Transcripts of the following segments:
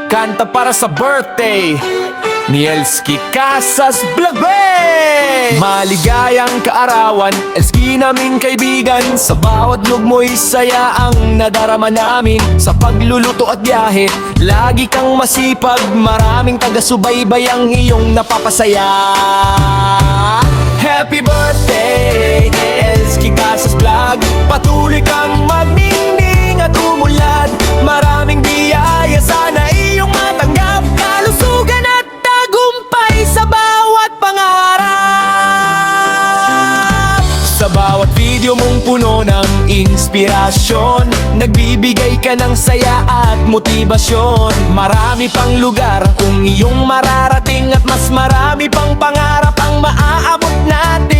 Kanta para sa birthday ni Elski Casas Blagbe. Maligayang kaarawan, Elski naming kaibigan. Sa bawat lug mo'y saya ang nadarama namin. Sa pagluluto at biyahe, lagi kang masipag. Maraming taga-subaybay ang iyong napapasaya. Happy birthday, Elski Casas Vlog. Patuloy kang magningning at umulad. Maraming biyaya sana iyong matanggap. Kalusugan at tagumpay sa bawat pangarap. Sa bawat video mong puno ng inspirasyon, nagbibigay ka ng saya at motibasyon. Marami pang lugar kung iyong mararating, at mas marami pang pangarap ang maaabot natin.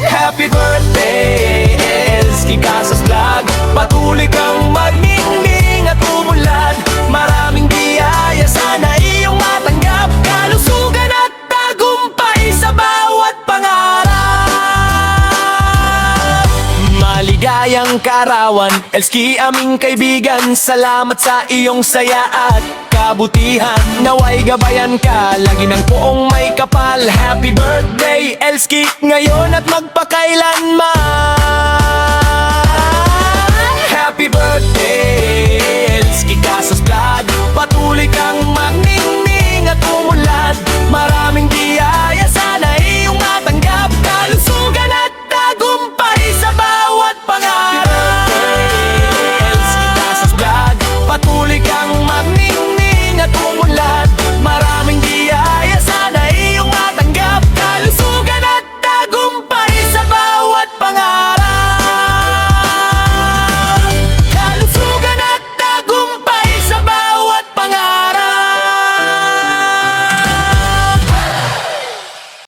Happy birthday, Elski Casas Vlog. Patuloy kang magningning at umulad. Maraming biyaya sana iyong matanggap. Kalusugan at tagumpay sa bawat pangarap. Maligayang kaarawan, Elski aming kaibigan. Salamat sa iyong saya at kabutihan. Naway gabayan ka lagi ng poong may kapal. Happy birthday, Elski, ngayon at magpakailanman. Happy birthday,